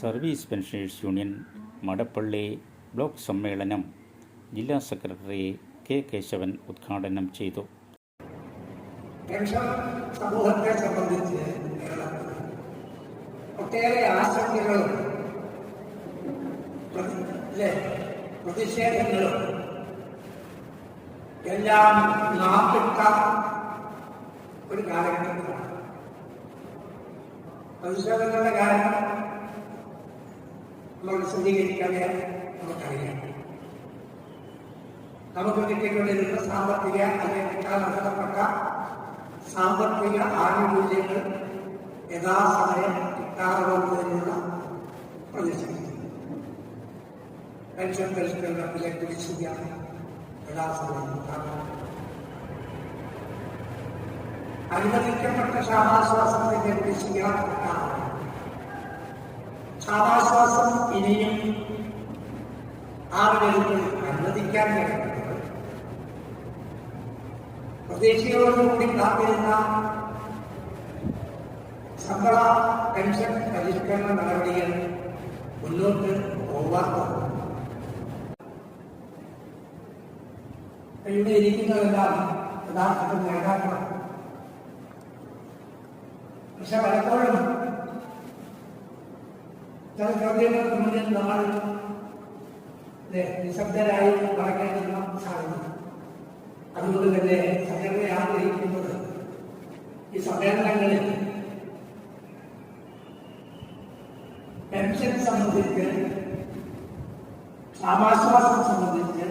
Service pensioners union Madappally block സമ്മേളനം ജില്ലാ secretary K Keshavan ഉദ്ഘാടനം ചെയ്തു. പെൻഷൻ സമൂഹത്തെ സംബന്ധിച്ച് ഒട്ടേറെ ആശങ്കകളും പ്രതിഷേധങ്ങളും എല്ലാം നാട്ടിട്ട ഒരു കാലഘട്ടത്തിലാണ്. പ്രതിഷേധങ്ങളുടെ കാരണം നമ്മൾ വിശദീകരിക്കാതെ നമുക്കറിയാം. നമുക്ക് കിട്ടിക്കൊണ്ടിരുന്ന സാമ്പത്തിക അല്ലെങ്കിൽ നഷ്ടപ്പെട്ട സാമ്പത്തിക ആനുകൂല്യങ്ങൾ യഥാസമയം കിട്ടാറുള്ളതിനുള്ള പ്രതിഷേധം, പെൻഷൻ പരിഷ്കരണത്തിലെ കുടിശ്ശിക യഥാസമയം അനുവദിക്കപ്പെട്ട ക്ഷാമാശ്വാസത്തിന്റെ കുടിശ്ശിക കിട്ടാറുണ്ട്. ക്ഷാമാശ്വാസം ഇനിയും ആളുകളിൽ അനുവദിക്കാൻ കഴിയുന്നത് പ്രതീക്ഷയോടുകൂടി കാത്തിരുന്ന ശമ്പള പെൻഷൻ പരിഷ്കരണ നടപടികൾ മുന്നോട്ട് പോകാത്തത്. ഇവിടെ ഇരിക്കുന്നതെല്ലാം യഥാർത്ഥത്തിൽ നേതാക്കളാണ്. പക്ഷെ പലപ്പോഴും ചില ചോദ്യങ്ങൾക്ക് മുന്നിൽ നമ്മൾ നിശബ്ദരായി പറയേണ്ടുന്ന സാധ്യത. അതുകൊണ്ട് തന്നെ സംഘടന ആഗ്രഹിക്കുന്നത് ഈ സമ്മേളനങ്ങളിൽ പെൻഷൻ സംബന്ധിച്ച്, ക്ഷാമാശ്വാസം സംബന്ധിച്ച്,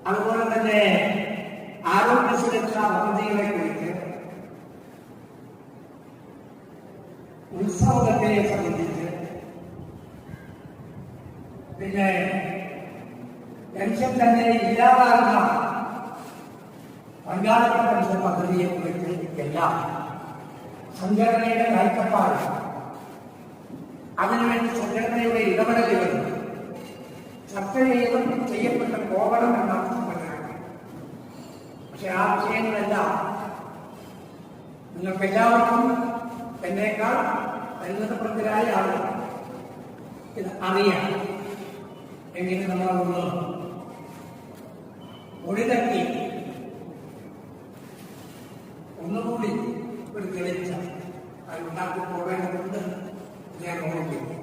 അതുപോലെ തന്നെ ആരോഗ്യ സുരക്ഷാ പദ്ധതികളെ കുറിച്ച്, ഉത്സവത്തെ സംബന്ധിച്ച്, പിന്നെ പെൻഷൻ തന്നെ ഇല്ലാതാകുന്ന പങ്കാളിത്ത പെൻഷൻ പദ്ധതിയെ കുറിച്ച് എല്ലാം സംഘടനയുടെ കാഴ്ചപ്പാട്, അതിനുവേണ്ടി സംഘടനയുടെ ഇടപെടലുകൾ ചർച്ച ചെയ്യപ്പെട്ട് പോകണം എന്നാണ് സംഘടന. പക്ഷെ ആ വിഷയങ്ങളെല്ലാം നിങ്ങൾക്ക് എല്ലാവർക്കും എന്നേക്കാൾ പരിണതപ്രജ്ഞരായ ആളുകൾ ഇത് അറിയാം. എങ്ങനെ നമ്മളൊന്ന് ഒഴിതട്ടി ഒന്നുകൂടി ഒരു തെളിച്ച അത് ഉണ്ടാക്കി പോകേണ്ടതുണ്ട് ഞാൻ ഓർമ്മിക്കുന്നു.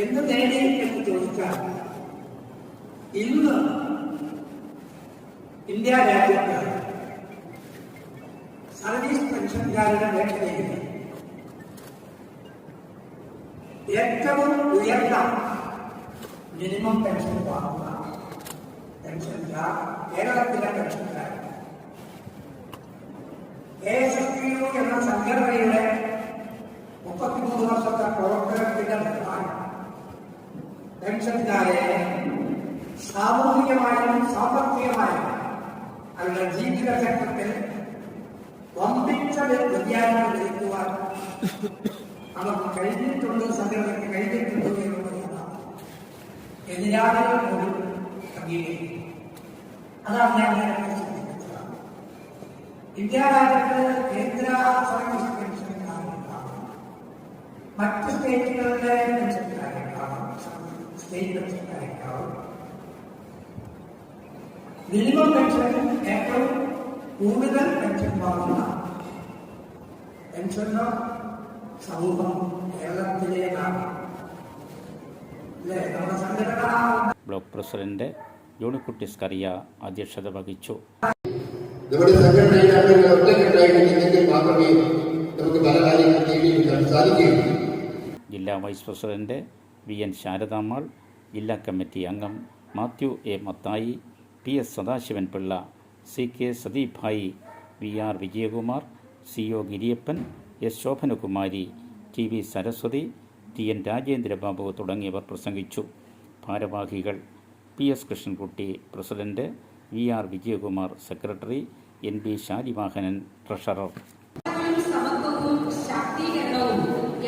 എന്ത് നേടി എന്ന് ചോദിച്ചാൽ, ഇന്ന് ഇന്ത്യ രാജ്യത്ത് സർവീസ് പെൻഷൻകാരുടെ മേഖലയിൽ ഏറ്റവും ഉയർന്ന മിനിമം പെൻഷൻ വാങ്ങുന്ന പെൻഷൻകാർ കേരളത്തിലെ പെൻഷൻകാർ KSSPU എന്ന സംഘടനയുടെ 33 വർഷത്തെ പ്രവർത്തനത്തിന്റെ ഫലമായി പെൻഷൻകാരെ സാമൂഹികമായും സാമ്പത്തികമായും അവരുടെ ജീവിത ചക്രത്തിൽ വമ്പിച്ച വ്യതിയാനം വരുത്തുവാൻ അവർക്ക് കഴിഞ്ഞിട്ടുണ്ട്, സംഘടനയ്ക്ക് കഴിഞ്ഞിട്ടുണ്ട് എന്നുള്ളതാണ് എതിരാളികൾ പോലും അംഗീകരിക്കും. അതാണ് ഞാൻ നേരത്തെ സൂചിപ്പിച്ചത്. ഇന്ത്യ രാജ്യത്ത് കേന്ദ്ര സർവീസ് പെൻഷൻകാരുണ്ടാകും, മറ്റ് സ്റ്റേറ്റുകളിലെ പെൻഷൻകാരുണ്ടാകും, സ്റ്റേറ്റ് പെൻഷൻകാരുണ്ടാകും. മിനിമം പെൻഷൻ ഏറ്റവും കൂടുതൽ പെൻഷൻ വാങ്ങുന്ന പെൻഷനർ സമൂഹം കേരളത്തിലേതാണ്. ബ്ലോക്ക് പ്രസിഡന്റ് യൂണിക്കുട്ടി സ്കറിയ അധ്യക്ഷത വഹിച്ചു. നമ്മുടെ സംഘടനയുടെ ഒറ്റക്കെട്ടായിട്ട് മാത്രമേ നമുക്ക് പല കാര്യങ്ങൾ നേടിയെടുക്കാൻ സാധിക്കുകയുള്ളൂ. ജില്ലാ വൈസ് പ്രസിഡന്റ് VN ശാരദാമ്മാൾ, ജില്ലാ കമ്മിറ്റി അംഗം Mathew A Mathai, PS Sadasivan Pillai, CK Sadeep Bhai, VR Vijayakumar, CO ഗിരിയപ്പൻ, S Shobhanakumari, TV Saraswati, TN Rajendrababu തുടങ്ങിയവർ പ്രസംഗിച്ചു. ഭാരവാഹികൾ PS Krishnankutty president, VR Vijayakumar secretary, NB Sharivahanan treasurer. സമത്വവും ശാക്തീകരണവും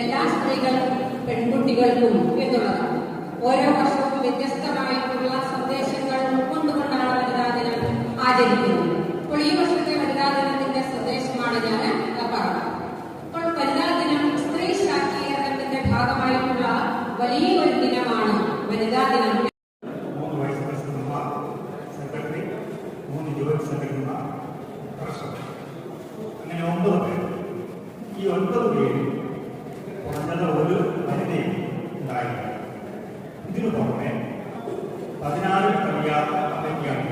എല്ലാ സ്ത്രീകൾക്കും പെൺകുട്ടികൾക്കും എന്നുള്ളതാണ്. ഓരോ വർഷവും വ്യത്യസ്തമായിട്ടുള്ള സന്ദേശങ്ങൾ ഉൾക്കൊണ്ടുകൊണ്ടാണ് വനിതാ ദിനം ആചരിക്കുന്നത്. അപ്പോൾ ഈ വർഷത്തെ വനിതാ ദിനത്തിന്റെ സന്ദേശമാണ് ഞാൻ പറഞ്ഞത്. അപ്പോൾ വനിതാ ദിനം വലിയ ഒരു ദിനമാണ് വനിതാ ദിനം. 3 വൈസ് പ്രസിഡന്റുമാർ, സെക്രട്ടറി, 3 ജോയിന്റ് സെക്രട്ടറിമാർ, ട്രഷറർ, അങ്ങനെ 9 പേർ. ഈ 9 പേരിൽ കുറഞ്ഞത് ഒരു വനിതയും ഉണ്ടായിരുന്നു. ഇതിനു പുറമെ 16 കഴിയാത്ത അമ്മയ്ക്കാണ്